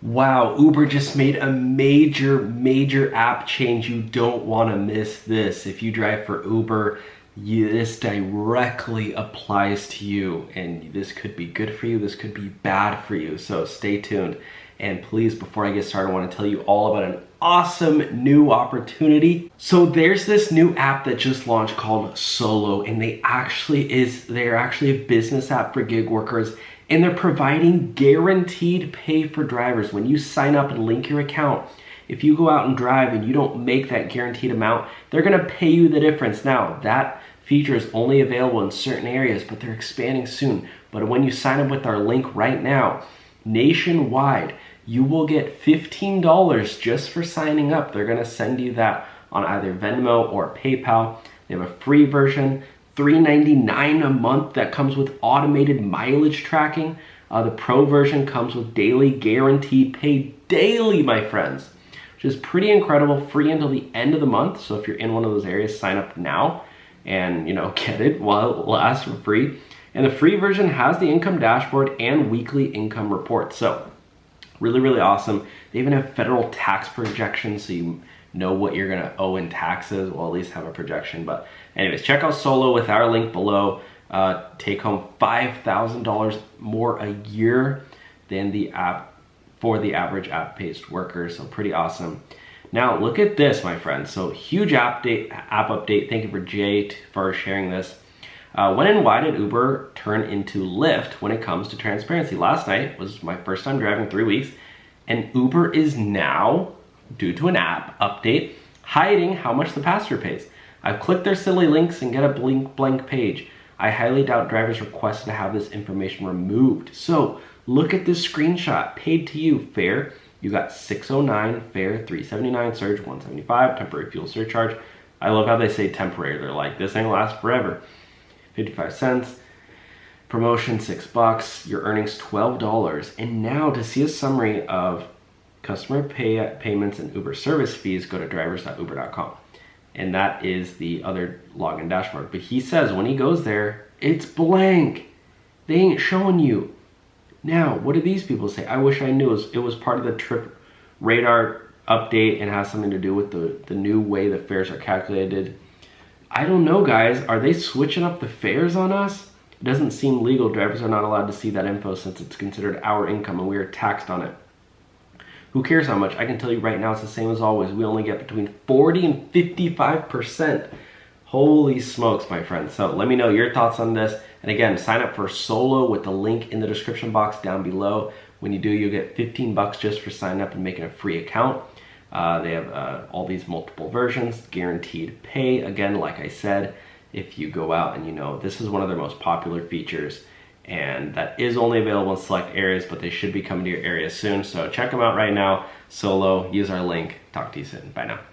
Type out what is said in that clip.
Wow, Uber just made a major app change. You don't want to miss this. If you drive for Uber, this directly applies to you, and this could be good for you, this could be bad for you, so stay tuned. And please, before I get started, I want to tell you all about an awesome new opportunity. So there's this new app that just launched called Solo, and they're actually a business app for gig workers, and they're providing guaranteed pay for drivers. When you sign up and link your account, if you go out and drive and you don't make that guaranteed amount, they're gonna pay you the difference. Now, that feature is only available in certain areas, but they're expanding soon. But when you sign up with our link right now, nationwide, you will get $15 just for signing up. They're gonna send you that on either Venmo or PayPal. They have a free version, $3.99 a month, that comes with automated mileage tracking. The pro version comes with daily guaranteed pay daily, my friends, which is pretty incredible, free until the end of the month. So if you're in one of those areas, sign up now and get it while it lasts for free. And the free version has the income dashboard and weekly income report. So really awesome. They even have federal tax projections, so you know what you're gonna owe in taxes. Well, at least have a projection. But anyways, check out Solo with our link below. Take home $5,000 more a year than the app for the average app-based worker. So pretty awesome. Now look at this, my friends. So huge app update. Thank you for Jay for sharing this. When and why did Uber turn into Lyft when it comes to transparency? Last night was my first time driving 3 weeks, and Uber is now, due to an app update, hiding how much the passenger pays. I've clicked their silly links and get a blank page. I highly doubt drivers requested to have this information removed. So look at this screenshot. Paid to you, fare. You got $609, fare, $379, surge, $175, temporary fuel surcharge. I love how they say temporary. They're like, this ain't gonna last forever. 55 cents. Promotion, $6. Your earnings, $12. And now to see a summary of customer payments and Uber service fees, go to drivers.uber.com. And that is the other login dashboard. But he says when he goes there, it's blank. They ain't showing you. Now, what do these people say? I wish I knew. It was part of the trip radar update and has something to do with the new way the fares are calculated. I don't know, guys. Are they switching up the fares on us? It doesn't seem legal. Drivers are not allowed to see that info since it's considered our income and we are taxed on it. Who cares how much? I can tell you right now, it's the same as always. We only get between 40 and 55%. Holy smokes, my friends. So let me know your thoughts on this. And again, sign up for Solo with the link in the description box down below. When you do, you'll get 15 bucks just for signing up and making a free account. They have all these multiple versions, guaranteed pay. Again, like I said, if you go out and this is one of their most popular features, and that is only available in select areas, but they should be coming to your area soon. So check them out right now. Solo, use our link. Talk to you soon. Bye now.